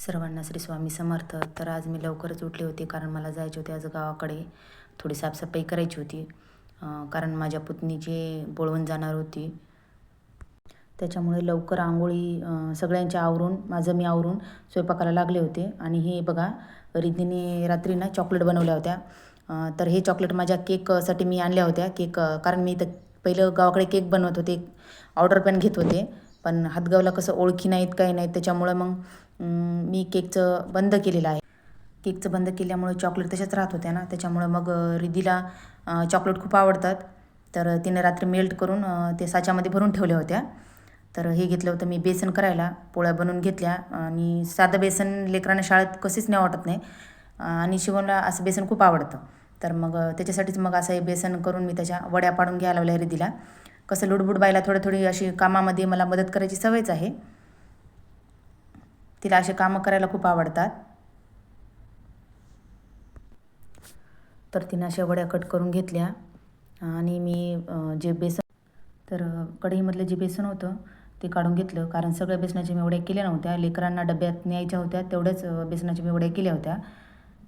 सर्वांना श्री स्वामी समर्थ. तर आज मी लवकरच उठले होते कारण मला जायचे होते आज गावाकडे. थोडी साफसफाई करायची होती कारण माझ्या पुतणीची बोळवण जाणार होती. त्याच्यामुळे लवकर आंघोळी सगळ्यांच्या आवरून माझं मी आवरून स्वयंपाकाला लागले होते. आणि हे बघा, रिद्धीने रात्री ना चॉकलेट बनवल्या होत्या. तर हे चॉकलेट माझ्या केकसाठी मी आणल्या होत्या. कारण मी तर पहिलं गावाकडे केक बनवत होते, ऑर्डर पण घेत होते. पण हातगावला कसं ओळखी नाहीत काही नाहीत, त्याच्यामुळं मग मी केकचं बंद केलेलं आहे. केकचं बंद केल्यामुळे चॉकलेट तशाच राहत होत्या ना, त्याच्यामुळं मग रिद्धीला चॉकलेट खूप आवडतात. तर तिने रात्री मेल्ट करून ते साच्यामध्ये भरून ठेवल्या होत्या. तर हे घेतलं होतं मी बेसन करायला, पोळ्या बनवून घेतल्या. आणि साधं बेसन लेकरांना शाळेत कशीच नाही वाटत नाही, आणि शिवणला असं बेसन खूप आवडतं. तर मग त्याच्यासाठीच मग असं हे बेसन करून मी त्याच्या वड्या पाडून घ्यायला लावल्या रिद्धीला. कसं लुडबुड बायला थोडी अशी कामामध्ये मला मदत करायची सवयच आहे. तिला असे कामं करायला खूप आवडतात. तर तिनं अशा वड्या कट करून घेतल्या. आणि मी जे बेसन कढईमधलं जे बेसन होतं ते काढून घेतलं, कारण सगळ्या बेसनाच्या मी वड्या केल्या नव्हत्या. लेकरांना डब्यात न्यायच्या होत्या, तेवढ्याच बेसनाच्या मी वड्या केल्या होत्या.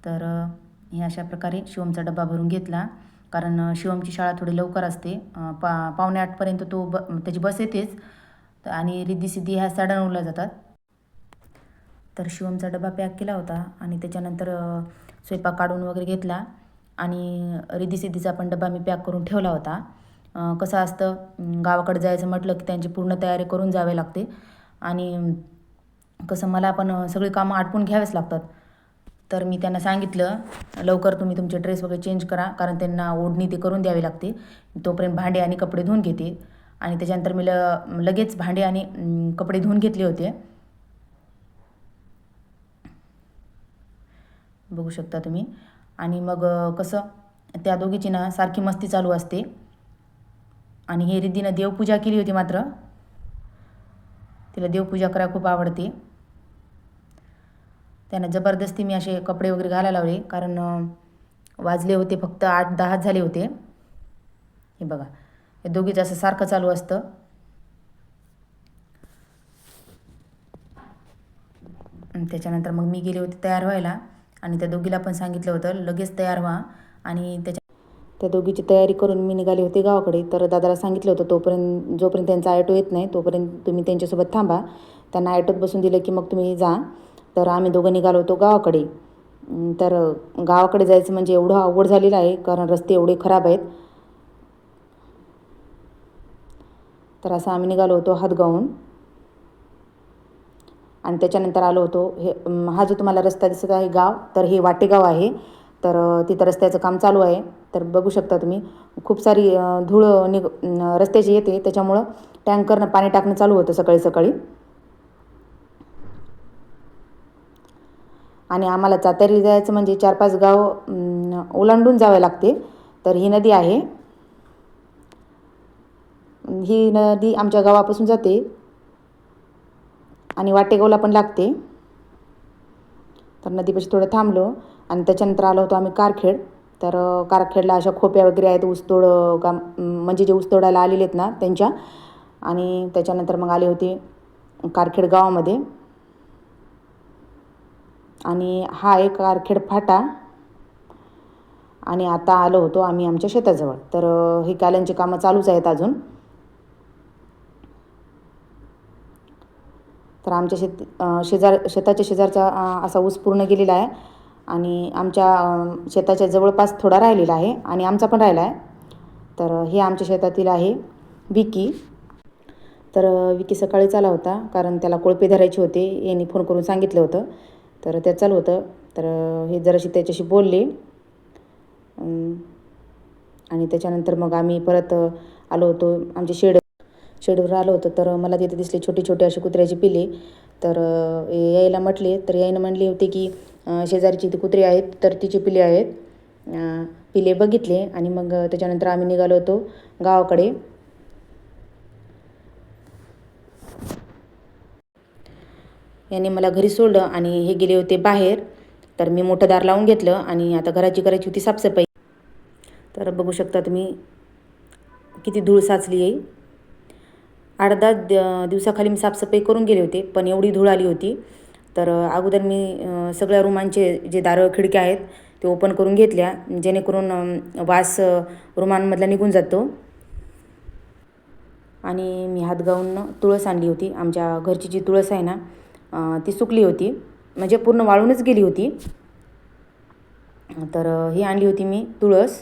तर हे अशा प्रकारे शिवमचा डबा भरून घेतला, कारण शिवमची शाळा थोडी लवकर असते. 7:45पर्यंत त्याची बस येतेच. आणि रिद्धी ह्या 9:30ला जातात. तर शिवमचा डबा पॅक केला होता आणि त्याच्यानंतर स्वयंपाक काढून वगैरे घेतला. आणि रिद्धी पण डबा मी पॅक करून ठेवला होता. कसं असतं, गावाकडे जायचं म्हटलं की त्यांची पूर्ण तयारी करून जावे लागते. आणि कसं मला पण सगळी कामं आटपून घ्यावेच लागतात. तर मी त्यांना सांगितलं, लवकर तुम्ही तुमचे ड्रेस वगैरे चेंज करा, कारण त्यांना ओढणी ते करून द्यावी लागते. तोपर्यंत भांडे आणि कपडे धुवून घेते. आणि त्याच्यानंतर मी लगेच भांडे आणि कपडे धुवून घेतले होते. बघू शकता तुम्ही. आणि मग कसं त्या दोघीची ना सारखी मस्ती चालू असते. आणि हे रिद्धीनं देवपूजा केली होती, मात्र तिला देवपूजा करायला खूप आवडते. त्यांना जबरदस्ती मी असे कपडे वगैरे घालायला लावले, कारण वाजले होते फक्त 8-10 झाले होते. हे बघा, हे दोघीचं असं सारखं चालू असतं. त्याच्यानंतर मग मी गेले होते तयार व्हायला, आणि त्या दोघीला पण सांगितलं होतं लगेच तयार व्हा. आणि त्या दोघीची तयारी करून मी निघाले होते गावाकडे. तर दादाला सांगितलं होतं, जोपर्यंत त्यांचा ॲटो येत नाही तोपर्यंत तुम्ही त्यांच्यासोबत थांबा. त्यांना ॲटोत बसून दिलं की मग तुम्ही जा. तर आम्ही दोघं निघालो होतो गावाकडे. तर गावाकडे जायचं म्हणजे एवढं अवघड झालेलं आहे, कारण रस्ते एवढे खराब आहेत. तर असं आम्ही निघालो होतो हातगावहून. आणि त्याच्यानंतर आलो होतो हा जो तुम्हाला रस्ता दिसत आहे गाव, तर हे वाटेगाव आहे. तर तिथं रस्त्याचं काम चालू आहे. तर बघू शकता तुम्ही, खूप सारी धूळ रस्त्याची येते, त्याच्यामुळं टँकरनं पाणी टाकणं चालू होतं सकाळी सकाळी. आणि आम्हाला चातारी जायचं म्हणजे 4-5 गाव ओलांडून जावे लागते. तर ही नदी आहे, ही नदी आमच्या गावापासून जाते आणि वाटेगावला पण लागते. तर नदीपाशी थोडं थांबलो आणि त्याच्यानंतर आलो होतो आम्ही कारखेड. तर कारखेडला अशा खोप्या वगैरे आहेत, ऊसतोड काम म्हणजे जे ऊसतोडायला आलेले आहेत ना त्यांच्या. आणि त्याच्यानंतर मग आले होते कारखेड गावामध्ये. आणि हा एक कारखेड फाटा. आणि आता आलो होतो आम्ही आमच्या शेताजवळ. तर ही काल्यांची कामं चालूच आहेत अजून. तर आमच्या शेताच्या शेजारचा असा ऊस पूर्ण गेलेला आहे. आणि आमच्या शेताच्या जवळपास थोडा राहिलेला आहे आणि आमचा पण राहिला आहे. तर हे आमच्या शेतातील आहे विकी. तर विकी सकाळीच आला होता, कारण त्याला कोळपे धरायचे होते, यांनी फोन करून सांगितलं होतं. तर त्यात चालू होतं. तर हे जराशी त्याच्याशी बोलले. आणि त्याच्यानंतर मग आम्ही परत आलो होतो आमच्या शेडवर आलो होतो. तर मला तिथे दिसले छोटे छोटे असे कुत्र्याचे पिले. तर यायला म्हटले, तर यायनं म्हणले होते की शेजारची ती कुत्री आहेत, तर तिचे पिले आहेत. पिले बघितले आणि मग त्याच्यानंतर आम्ही निघालो होतो गावाकडे. याने मला घरी सोडलं आणि हे गेले होते बाहेर. तर मी मोठं दार लावून घेतलं आणि आता घराची करायची होती साफसफाई. तर बघू शकता तुम्ही किती धूळ साचली आहे. 8-10 दिवसाखाली मी साफसफाई करून गेले होते, पण एवढी धूळ आली होती. तर अगोदर मी सगळ्या रूमांचे जे दारं खिडक्या आहेत ते ओपन करून घेतल्या, जेणेकरून वास रूमांमधला निघून जातो. आणि मी हात गाऊन तुळस आणली होती. आमच्या घरची जी तुळस आहे ना ती सुकली होती, म्हणजे पूर्ण वाळूनच गेली होती. तर ही आणली होती मी तुळस.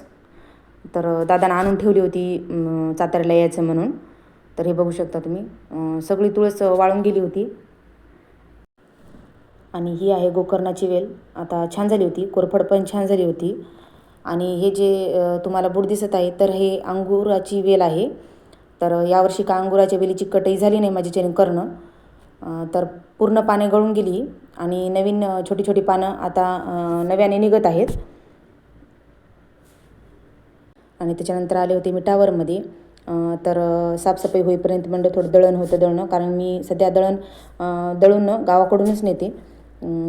तर दादानं आणून ठेवली होती साताऱ्याला यायचं म्हणून. तर हे बघू शकता तुम्ही, सगळी तुळस वाळून गेली होती. आणि ही आहे गोकर्णाची वेल. आता छान झाली होती, कोरफड पण छान झाली होती. आणि हे जे तुम्हाला बुड दिसत आहे तर हे अंगुराची वेल आहे. तर यावर्षी का अंगुराच्या वेलीची कटई झाली नाही माझ्याच्याने करणं, तर पूर्ण पाने गळून गेली आणि नवीन छोटी छोटी पानं आता नव्याने निघत आहेत. आणि त्याच्यानंतर आले होते मी टावरमध्ये. तर साफसफाई होईपर्यंत म्हणलं थोडं दळण होतं दळणं, कारण मी सध्या दळून गावाकडूनच नेते.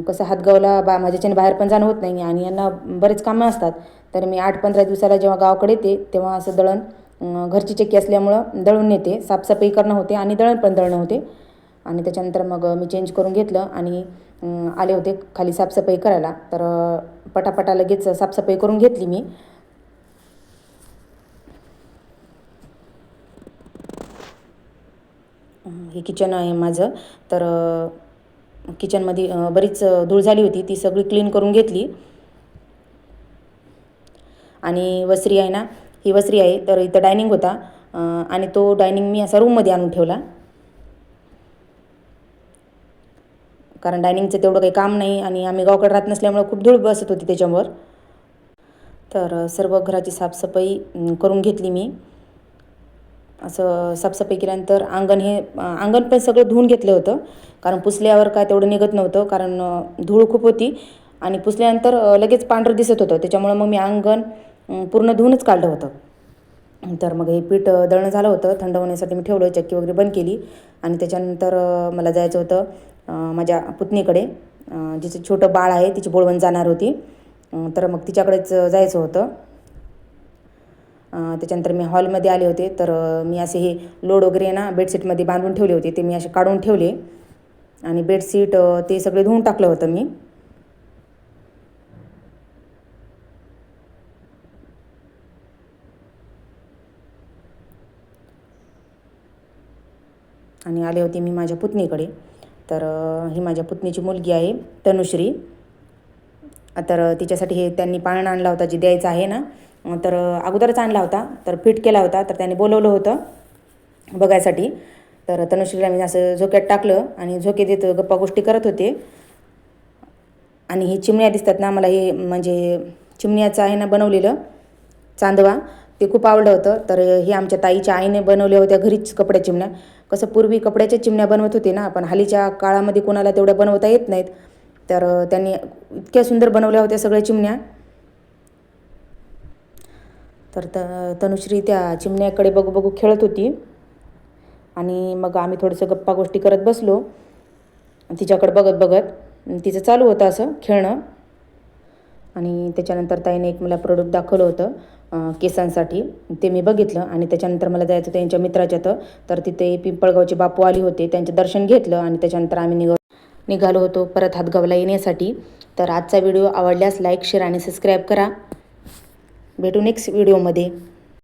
कसं हातगावला माझ्याच्याने बाहेर पण जाणं होत नाही आणि यांना बरेच कामं असतात. तर मी 8-15 दिवसाला जेव्हा गावाकडे येते तेव्हा असं दळण घरची चक्की असल्यामुळं दळून नेते. साफसफाई करणं होते आणि दळण पण दळणं होते. आणि त्याच्यानंतर मग मी चेंज करून घेतलं आणि आले होते खाली साफसफाई करायला. तर पटापटा लगेच साफसफाई करून घेतली मी. हे किचन आहे माझं. तर किचनमध्ये बरीच धूळ झाली होती, ती सगळी क्लीन करून घेतली. आणि वसरी आहे ना, ही वसरी आहे. तर इथं डायनिंग होता आणि तो डायनिंग मी असा रूममध्ये आणून ठेवला, कारण डायनिंगचं तेवढं काही काम नाही आणि आम्ही गावाकडे राहत नसल्यामुळे खूप धूळ बसत होती त्याच्यावर. तर सर्व घराची साफसफाई करून घेतली मी. असं साफसफाई केल्यानंतर अंगण पण सगळं धुवून घेतलं होतं, कारण पुसल्यावर काय तेवढं निघत नव्हतं, कारण धूळ खूप होती आणि पुसल्यानंतर लगेच पांढरं दिसत होतं. त्याच्यामुळं मग मी अंगण पूर्ण धुवूनच काढलं होतं. तर मग हे पीठ दळणं झालं होतं, थंड होण्यासाठी मी ठेवलं, चक्की वगैरे बंद केली. आणि त्याच्यानंतर मला जायचं होतं माझ्या पुतणीकडे. जिचं छोटं बाळ आहे, तिची बोळवण जाणार होती, तर मग तिच्याकडेच जायचं होतं. त्याच्यानंतर मी हॉलमध्ये आले होते. तर मी असे हे लोड वगैरे ना बेडशीटमध्ये बांधून ठेवले होते, ते मी असे काढून ठेवले आणि बेडशीट ते सगळे धुवून टाकलं होतं मी. आणि आले होते मी माझ्या पुतणीकडे. तर ही माझ्या पुतणीची मुलगी आहे तनुश्री. तर तिच्यासाठी हे त्यांनी पाळणा आणला होता, जे द्यायचं आहे ना. तर अगोदरच आणला होता, तर फिट केला होता, तर त्यांनी बोलवलं होतं बघायसाठी. तर तनुश्रीला मी असं झोक्यात टाकलं आणि झोके देत गप्पा गोष्टी करत होते. आणि हे चिमण्या दिसतात ना, मला हे म्हणजे चिमण्याचं आहे ना बनवलेलं चांदवा, ते खूप आवडलं होतं. तर हे आमच्या ताईच्या आईने बनवल्या होत्या घरीच कपड्या चिमण्या. कसं पूर्वी कपड्याच्या चिमण्या बनवत होते ना, पण हल्लीच्या काळामध्ये कोणाला तेवढ्या बनवता येत नाहीत. तर त्यांनी इतक्या सुंदर बनवल्या होत्या सगळ्या चिमण्या. तर तनुश्री त्या चिमण्याकडे बघू बघू खेळत होती आणि मग आम्ही थोडंसं गप्पा गोष्टी करत बसलो. तिच्याकडे बघत बघत तिचं चालू होतं असं खेळणं. आणि त्याच्यानंतर ताईने एक मला प्रोडक्ट दाखवलं होतं केसांसाठी, ते मी बघितलं. आणि त्याच्यानंतर मला जायचं होतं त्यांच्या मित्राच्या तर तिथे पिंपळगावचे बापू आले होते, त्यांचं दर्शन घेतलं आणि त्याच्यानंतर आम्ही निघालो होतो परत हातगावला येण्यासाठी. तर आजचा व्हिडिओ आवडल्यास लाईक, शेअर आणि सबस्क्राईब करा. भेटू नेक्स्ट व्हिडिओमध्ये.